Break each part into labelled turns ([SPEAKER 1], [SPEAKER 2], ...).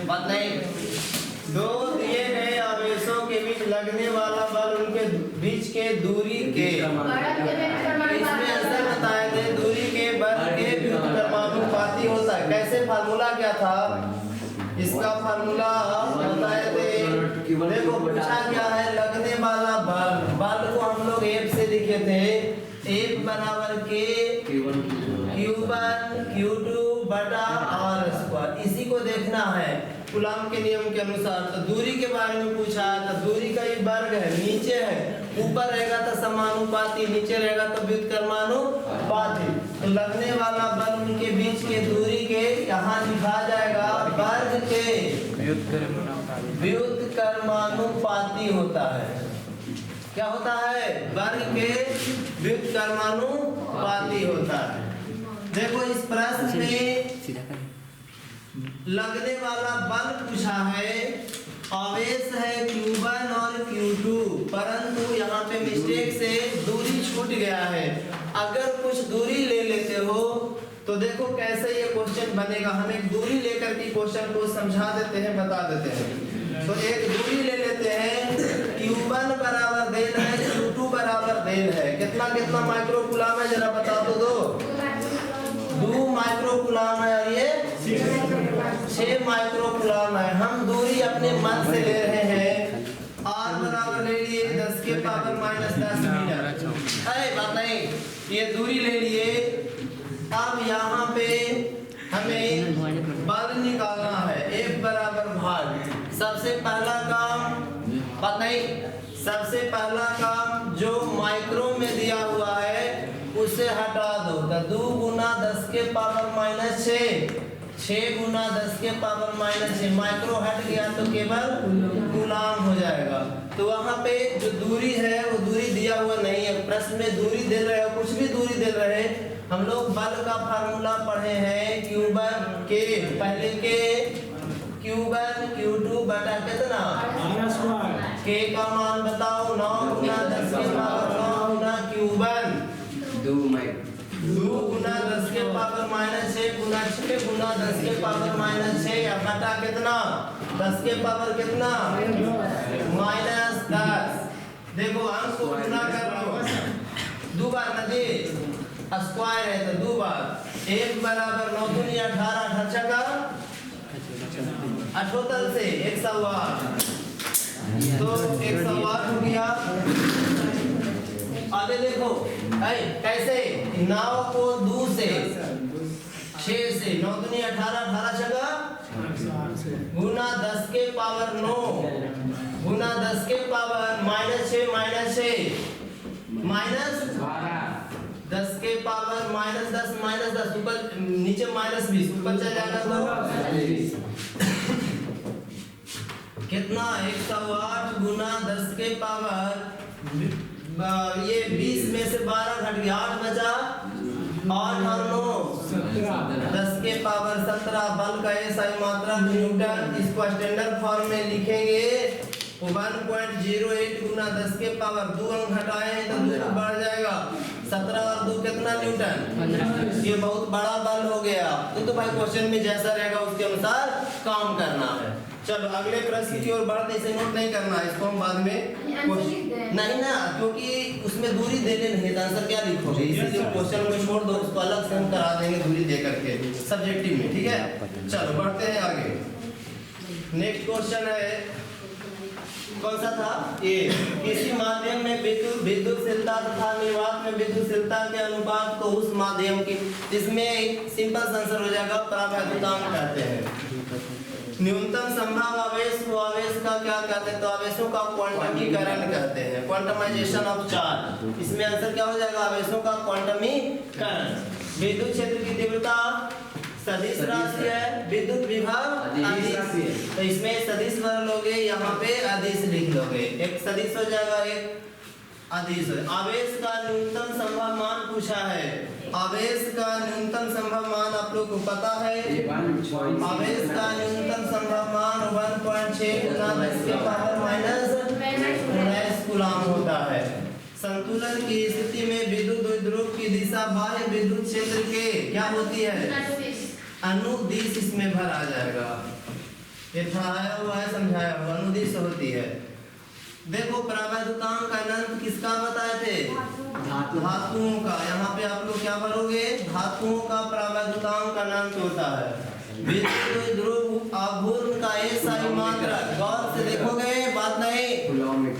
[SPEAKER 1] बात नहीं। दो दिए गए आवेशों के बीच लगने वाला बल उनके बीच के दूरी के इसमें ऐसा बताए थे दूरी के बल के व्युत्क्रमानुपाती होता है। कैसे फार्मूला क्या था इसका? फार्मूला बताए थे। देखो पूछा क्या है, लगने वाला बल, बल को हम लोग F से लिखे थे, F बराबर के Q1 Q2 बटा R स्क्वायर। इसी को देखना है कूलॉम के नियम के अनुसार। तो दूरी के बारे में पूछा है, तो दूरी का ये वर्ग है, नीचे है, ऊपर रहेगा तो समानुपाती, नीचे रहेगा तो व्युत्क्रमानुपाती। तो लगने वाला बल उनके बीच के दूरी के यहाँ लिखा जाएगा वर्ग के व्युत्क्रमानुपाती होता है। क्या होता है? वर्ग के व्युत्क्रमानुपाती होता है। देखो इस प्रश्न में लगने वाला बल पूछा है, आवेश है Q1 और Q2, परंतु यहाँ पे मिस्टेक से दूरी छूट गया है। अगर कुछ दूरी ले लेते हो तो देखो कैसे ये क्वेश्चन बनेगा। हम एक दूरी लेकर के क्वेश्चन को समझा देते हैं, बता देते हैं। तो एक दूरी ले लेते हैं, Q1 बराबर देन है, Q2 बराबर देन है। कितना कितना माइक्रो कूलम है जरा बता दो। 2 माइक्रो कूलम है और ये 6 माइक्रो कूलम है। हम दूरी अपने मन से ले रहे हैं। R बराबर ले लिए 10 के पावर -10 मीटर। अरे बात नहीं, ये दूरी ले लिए। अब यहाँ पे हमें बल निकालना है, F बराबर भाग। सबसे पहला काम, बात नहीं, सबसे पहला काम जो माइक्रो में दिया हुआ है उसे हटा दो। तो 2 गुना 10 के पावर -6, 6 गुना 10 के पावर -6, माइक्रो हट गया तो केवल कूलम हो जाएगा। तो वहाँ पे जो दूरी है वो दूरी दिया हुआ नहीं है। प्रश्न में दूरी दे रहे हो, कुछ भी दूरी दे रहे हैं। हम लोग बल का फार्मूला पढ़े हैं, Q1 के पहले के Q1 Q2 बटा कितना K का मान बताओ। 9 गुना 10 के पावर 9 गुना Q1 2 गुना 10 के पावर -6 गुना 6 गुना 10 के पावर -6 या बटा कितना 10 के पावर कितना -10। देखो अंक को गुना कर लो, 2 बार ना जी, स्क्वायर है तो 2 बार। 1 बराबर 9 दूनी 18, 18 का 78 से 108, तो 108 हो गया। आगे देखो कैसे 9 को 2 से 6 से 9 दूनी 18, 18 छका गुना 10 के पावर 9 गुना 10 के पावर -6 -10 के पावर -10 ऊपर नीचे -20 ऊपर चल जाएगा तो कितना 108 गुना 10 के पावर ये 20 में से 12 घट गया, 8 बचा, 8 और 9 10 के पावर 17। बल का SI मात्रा न्यूटन। इसको स्टैंडर्ड फॉर्म में लिखेंगे 1.08 गुना 10 के पावर 2 अंक हटाए हैं तो 2 बढ़ जाएगा, 17 और 2 कितना न्यूटन। ये बहुत बड़ा बल हो गया। तो भाई क्वेश्चन में जैसा रहेगा उसके अनुसार काम करना है। चलो अगले प्रश्न की ओर बढ़ते, इसे नोट नहीं करना है, इसको हम बाद में नहीं ना, क्योंकि उसमें दूरी देने नहीं है, आंसर क्या लिखोगे, इसीलिए क्वेश्चन को छोड़ दो, उसको अलग से हम करा देंगे दूरी दे करके सब्जेक्टिव में, ठीक है। चलो बढ़ते हैं आगे। नेक्स्ट क्वेश्चन है, कौन सा था ये? किसी माध्यम में विद्युतशीलता तथा निर्वात में विद्युतशीलता के अनुपात को उस माध्यम की, इसमें सिंपल आंसर हो जाएगा, प्रावैद्युतांक कहते हैं। न्यूनतम संभव आवेश को आवेश का क्या कहते हैं? तो आवेशों का क्वांटमीकरण कहते हैं, क्वांटमाइजेशन ऑफ चार्ज। इसमें आंसर क्या हो जाएगा? आवेशों का क्वांटमीकरण। विद्युत क्षेत्र की तीव्रता सदिश राशि है, विद्युत विभव अदिश, तो इसमें सदिश भर लोगे, यहाँ पे अदिश लिख लोगे, एक सदिश हो जाएगा एक अदिश। आवेश का न्यूनतम संभव मान पूछा है। आवेश का न्यूनतम संभव मान आप लोग को पता है, आवेश का न्यूनतम संभव मान 1.6 गुना 10 के पावर -19 कूलम होता है। संतुलन की स्थिति में विद्युत द्विध्रुव की दिशा बाह्य विद्युत क्षेत्र के क्या होती है? अनुदिश इसमें भर आ जाएगा। ये ठहराया हुआ है, समझाया हुआ, अनुदिश होती है। देखो प्रावैधुतांक का अनंत किसका बताए थे? धातुओं का। यहाँ पे आप लोग क्या भरोगे? धातुओं का प्रावैधुतांक अनंत होता है। विद्युत ध्रुव आघूर्ण का ऐसा ही मात्रा, गौर से देखोगे बात नहीं।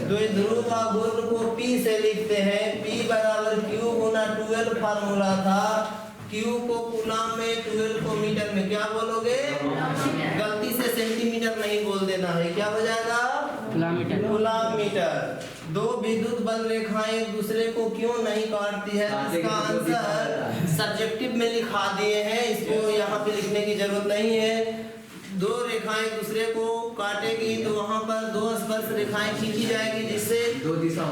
[SPEAKER 1] द्विध्रुव आघूर्ण को P से लिखते हैं, P बराबर Q गुना 12 फार्मूला था। Q को कूलम में, 12 को मीटर में, क्या बोलोगे? गलती से सेंटीमीटर नहीं बोल देना है, क्या हो जाएगा? Coulomb metre. दो विद्युत बल रेखाएं एक दूसरे को क्यों नहीं काटती है? इसका आंसर सब्जेक्टिव में लिखा दिए हैं, इसको यहाँ पे लिखने की जरूरत नहीं है। दो रेखाएं एक दूसरे को काटेगी तो वहां पर दो स्पर्श रेखाएं खींची जाएगी, जिससे दो दिशा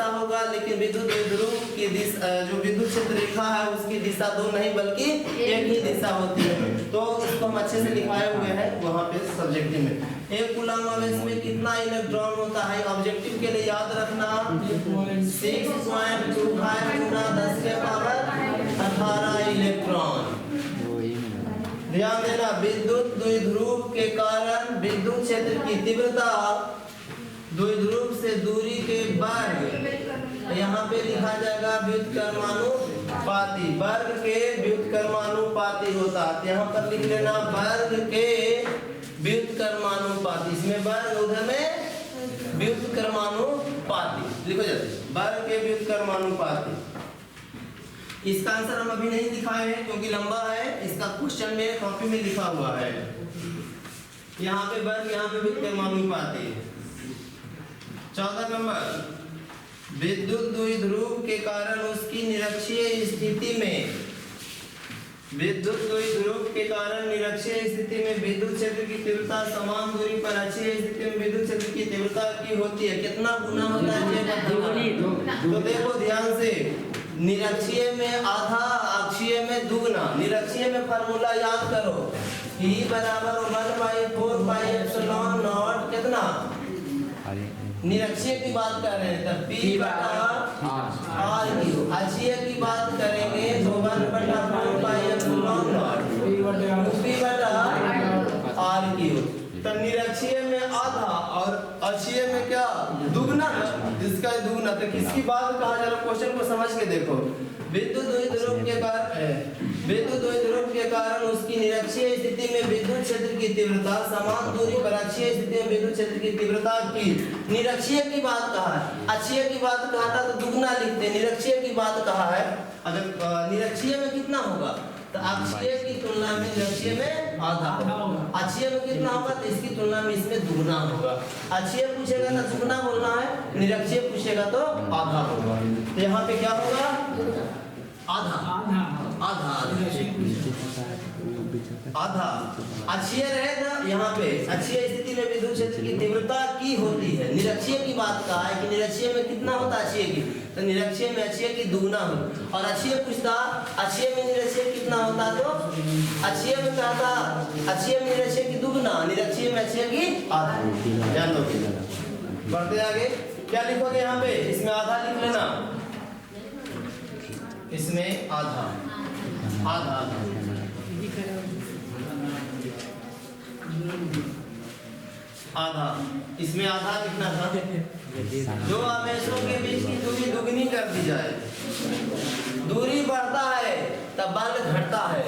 [SPEAKER 1] होगा। लेकिन विद्युत ध्रुव की दिशा, जो विद्युत क्षेत्र रेखा है उसकी दिशा दो नहीं बल्कि एक ही दिशा होती है। तो इसको हम अच्छे से लिखाए हुए हैं वहां पे सब्जेक्टिव में। एक कूलम आवेश में कितना इलेक्ट्रॉन होता है? ऑब्जेक्टिव के लिए याद रखना 6.25 गुना 10 के पावर 18 इलेक्ट्रॉन। ध्यान देना, विद्युत द्विध्रुव के कारण विद्युत क्षेत्र की तीव्रता द्विध्रुव से दूरी के वर्ग, यहाँ पे लिखा जाएगा व्युत्क्रमानुपाती, वर्ग के व्युत्क्रमानुपाती होता है। यहाँ पर लिख लेना वर्ग के व्युत्क्रमानुपाती, इसमें वर्ग उधर में व्युत्क्रमानुपाती लिखो जाते, वर्ग के व्युत्क्रमानुपाती। इसका आंसर हम अभी नहीं दिखाए हैं क्योंकि लंबा है, इसका क्वेश्चन मेरे कॉपी में लिखा हुआ है। यहाँ पे वर्ग, यहाँ पे व्युत्क्रमानुपाती। 14 नंबर, विद्युत द्विध्रुव के कारण उसकी निरक्षीय स्थिति में, विद्युत द्विध्रुव के कारण निरक्षीय स्थिति में विद्युत क्षेत्र की तीव्रता समान दूरी पर अक्षीय स्थिति में विद्युत क्षेत्र की तीव्रता की होती है। कितना गुना होता है? तो देखो ध्यान से, निरक्षीय में आधा, अक्षीय में दुगना। निरक्षीय में फार्मूला याद करो, E बराबर 1/4πε0 कितना? निरक्षीय की बात कर रहे हैं तब P बटा R। अक्षीय की बात करेंगे तो 1/4πε0 P बटा R। तो निरक्षीय में आधा और अक्षीय में क्या? दुगना, जिसका दुगना। तो किसकी बात कहा जा रहा है? क्वेश्चन को समझ के देखो। विद्युत द्विध्रुव के कारण उसकी निरक्षीय स्थिति में विद्युत क्षेत्र की तीव्रता समान दूरी पर अक्षीय स्थिति में विद्युत क्षेत्र की तीव्रता की। निरक्षीय की बात कहा है, अक्षीय की बात कहा था तो दुगना लिखते। निरक्षीय की बात कहा है, अगर निरक्षीय में कितना होगा तो अक्षीय की तुलना में निरक्षीय में आधा होगा। अक्षीय में कितना होगा तो इसकी तुलना में इसमें दुगना होगा। अक्षीय पूछेगा तो दुगना बोलना है, निरक्षीय पूछेगा तो आधा होगा। तो यहाँ पे क्या होगा? आधा आधा आधा। अक्षीय रहेगा यहाँ पे, अक्षीय स्थिति में विद्युत क्षेत्र की तीव्रता की होती है। निरक्षीय की बात कहा है कि निरक्षीय में कितना होता है अक्षीय की, तो निरक्षीय में अक्षीय की दुगना हो। और अक्षीय पूछता अक्षीय में निरक्षीय कितना होता, तो अक्षीय में कहता अक्षीय में निरक्षीय की दुगना, निरक्षीय में अक्षीय की आधा। ध्यान दो, बढ़ते आगे क्या लिखोगे यहाँ पे? इसमें आधा लिख लेना, इसमें आधा आधा आधा, इसमें आधा लिखना था। जो आवेशों के बीच की दूरी दुगनी कर दी जाए, दूरी बढ़ता है तब बल घटता है,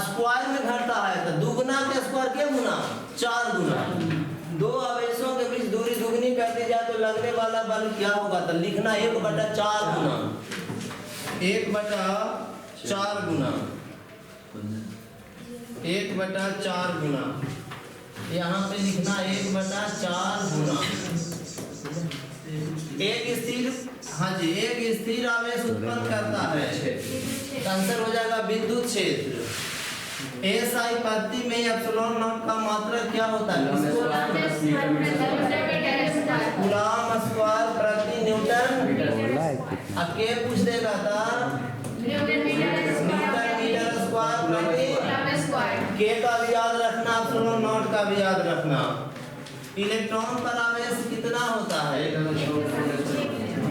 [SPEAKER 1] स्क्वायर में घटता है तो दुगना के स्क्वायर के गुना 4 गुना। दो आवेशों के बीच दूरी दुगनी कर दी जाए तो लगने वाला बल क्या होगा, तो लिखना 1/4 गुना, 1/4 गुना, 1/4 गुना। यहाँ पे लिखना 1/4 गुना। एक स्थिर, हाँ जी, एक स्थिर आवेश उत्पन्न करता है, आंसर हो जाएगा विद्युत क्षेत्र। एसआई पद्धति में एप्सिलॉन नॉट का मात्रक क्या होता है? कूलम स्क्वायर प्रति न्यूटन। अब के पूछ देगा था मीटर स्क्वायर प्रति, के का भी याद रखना, एप्सिलॉन नॉट का भी याद रखना। इलेक्ट्रॉन पर आवेश कितना होता है?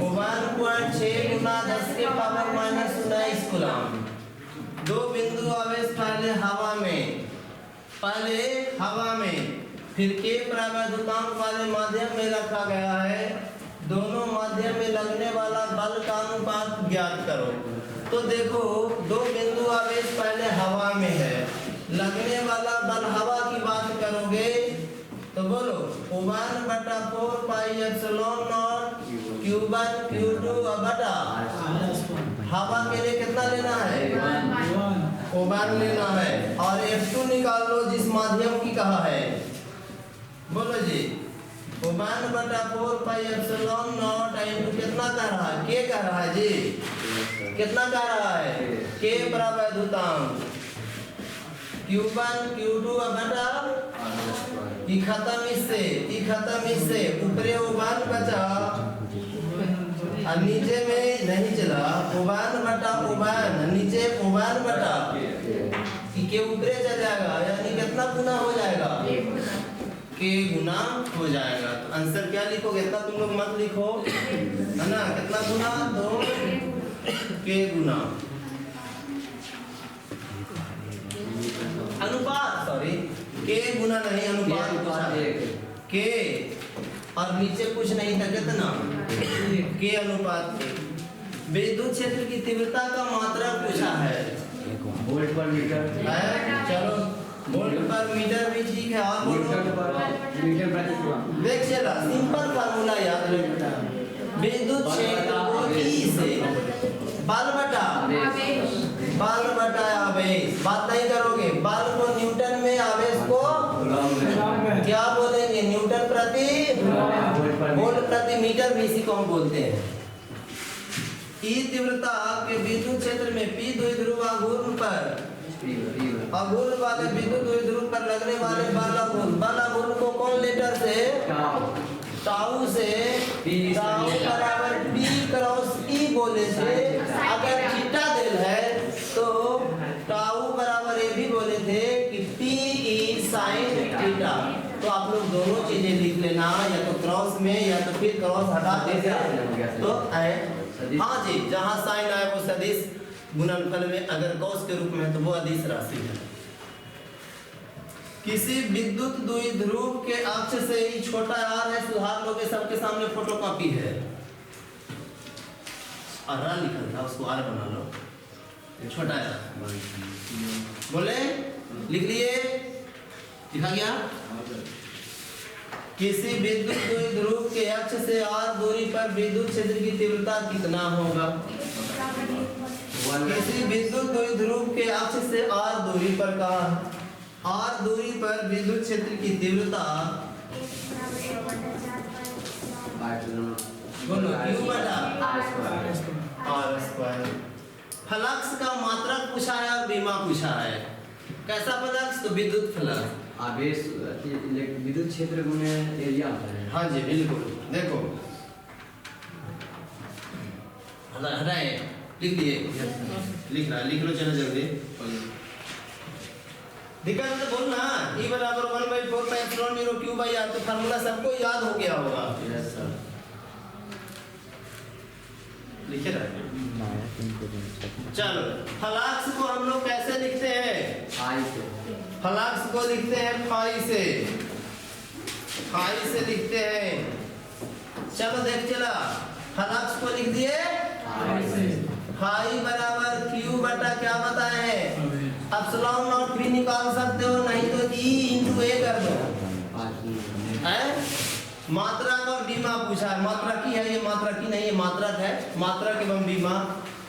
[SPEAKER 1] 1.6 गुना 10 के पावर -19 कूलम। दो बिंदु आवेश पहले हवा में पहले हवा में, फिर के प्रवैधुतांक वाले माध्यम में रखा गया है। दोनों माध्यम में लगने वाला बल का अनुपात ज्ञात करो। तो देखो, दो बिंदु आवेश पहले हवा में है, लगने वाला बल हवा की बात करोगे तो बोलो O1/4 pi epsilon not Q1 Q2 बटा हवा के लिए कितना लेना है? O1 लेना है। और F2 निकाल लो जिस माध्यम की कहा है, बोलो जी। O1/4 pi epsilon not into कितना कह रहा है? के कह रहा है जी, कितना कह रहा है? के प्रवैधुतांक Q1 Q2 बटा ई खत्म इससे ऊपरे O1 बचा और नीचे में नहीं चला O1/O1 नीचे O1 बटा के ऊपरे चल जाएगा, यानी कितना गुना हो जाएगा? के गुना हो जाएगा। तो आंसर क्या लिखोगे? इतना तुम लोग मत लिखो, है ना? कितना गुना? 2 के गुना अनुपात, सॉरी के गुना नहीं अनुपात पूछा है। के और नीचे कुछ नहीं था, कितना? के अनुपात के। विद्युत क्षेत्र की तीव्रता का मात्रा पूछा है,
[SPEAKER 2] वोल्ट पर मीटर
[SPEAKER 1] है? चलो वोल्ट पर मीटर भी ठीक है। और
[SPEAKER 2] मीटर प्रति कूलम।
[SPEAKER 1] देख चला, सिंपल फार्मूला याद रखना। विद्युत क्षेत्र को ई से बल बटा आवेश, बात नहीं करोगे। बल को न्यूटन में, आवेश को क्या बोलेंगे? न्यूटन प्रति वोल्ट प्रति मीटर भी इसी को हम बोलते हैं। ई तीव्रता के विद्युत क्षेत्र में पी द्विध्रुव आघूर्ण पर, आघूर्ण वाले विद्युत द्विध्रुव पर लगने वाले बल आघूर्ण को कौन लेटर से? टाउ से। टाउ बराबर P क्रॉस E बोले थे। अगर थीटा दिल है तो टाउ बराबर ये भी बोले थे कि PE sin थीटा। तो आप लोग दोनों चीजें लिख लेना, या तो क्रॉस में या तो फिर क्रॉस हटा देते तो हाँ जी, जहाँ साइन आए वो सदिश गुणनफल में, अगर कॉस के रूप में है तो वो अदिश राशि है। किसी विद्युत द्विध्रुव के अक्ष से ही छोटा r है, सुधार लोगे, सबके सामने फोटोकॉपी है। r लिखा था, उसको r बना लो, छोटा r बोले, लिख लिए, लिखा गया। किसी विद्युत द्विध्रुव के अक्ष से r दूरी पर विद्युत क्षेत्र की तीव्रता कितना होगा? किसी विद्युत द्विध्रुव के अक्ष से r दूरी पर का r दूरी पर विद्युत क्षेत्र की तीव्रता बोलो Q बटा R स्क्वायर। फ्लक्स का मात्रक पूछा है और बीमा पूछा है। कैसा फ्लक्स? तो विद्युत फ्लक्स।
[SPEAKER 2] आवेश विद्युत क्षेत्र गुणे एरिया होता है।
[SPEAKER 1] हाँ जी बिल्कुल। देखो हटाए, लिख दिए, लिख लो, चलो जल्दी। दिक्कत तो बोलना, E बराबर 1/4 pi epsilon 0 Q by R। तो फार्मूला सबको याद हो गया होगा।
[SPEAKER 2] Yes sir.
[SPEAKER 1] लिखे रहे। चलो फ्लक्स को हम लोग कैसे लिखते हैं?
[SPEAKER 2] फाई से।
[SPEAKER 1] फ्लक्स को लिखते हैं फाई से, फाई से लिखते हैं। चलो देख चला, फ्लक्स को लिख दिए फाई बराबर Q बटा क्या बताए हैं? एप्सिलॉन नॉट भी निकाल सकते हो, नहीं तो E इंटू A कर दो। मात्रा का बीमा पूछा है, मात्रा की है ये, मात्रा की नहीं है, मात्रक है, मात्रक एवं बीमा।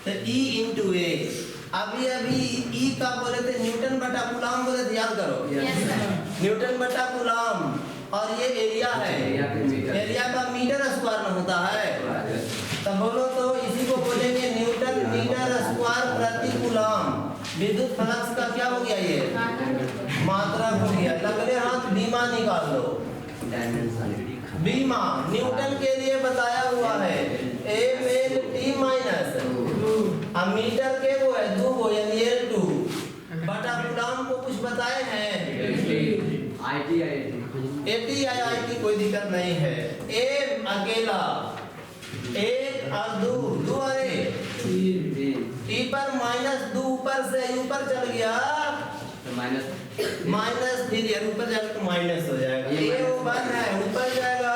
[SPEAKER 1] तो E इंटू A। अभी E का बोले थे न्यूटन बटा कूलम बोले थे, याद करो। न्यूटन बटा कूलम, और ये एरिया है, एरिया का मीटर स्क्वायर में होता है। तब बोलो तो इसी को बोलेंगे न्यूटन मीटर स्क्वायर प्रति कूलम। विद्युत फ्लक्स का क्या हो गया? ये मात्रा हो गया। अगले हाथ बीमा निकाल लो। बीमा न्यूटन के लिए बताया हुआ है, T माइनस अब मीटर के वो है 2 यानी L2 बटा कूलम को कुछ बताए हैं AT कोई दिक्कत नहीं है। ए अकेला, एक और दो अरे T पर -2 ऊपर से ऊपर चल गया
[SPEAKER 2] तो माइनस
[SPEAKER 1] माइनस फिर यार ऊपर जाकर तो माइनस हो जाएगा।
[SPEAKER 2] ये
[SPEAKER 1] ये वो वन है, ऊपर जाएगा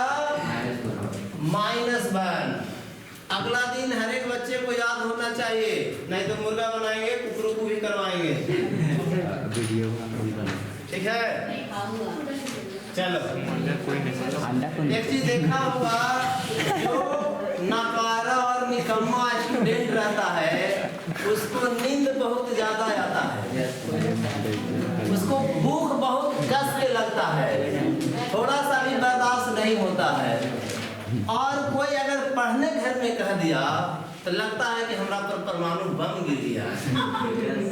[SPEAKER 2] माइनस 1।
[SPEAKER 1] -1। अगला दिन हर एक बच्चे को याद होना चाहिए, नहीं तो मुर्गा बनाएंगे, कुकरों को भी करवाएंगे।
[SPEAKER 3] वीडियो
[SPEAKER 1] ठीक है, चलो।
[SPEAKER 3] अंडा को
[SPEAKER 1] एक चीज देखा होगा, जो नकारा और निकम्मा स्टूडेंट रहता है उसको नींद बहुत ज्यादा आता है, उसको भूख बहुत कस के लगता है, थोड़ा सा भी बर्दाश्त नहीं होता है। और कोई अगर पढ़ने घर में कह दिया तो लगता है कि हमरा पर परमाणु बम गिर गया,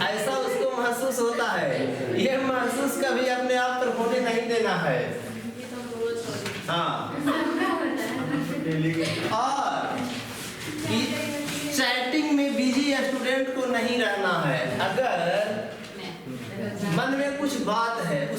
[SPEAKER 1] ऐसा उसको महसूस होता है। ये महसूस कभी अपने आप पर होने नहीं देना है। हाँ, और चैटिंग में बिजी स्टूडेंट को नहीं रहना है। अगर मन में कुछ बात है, उस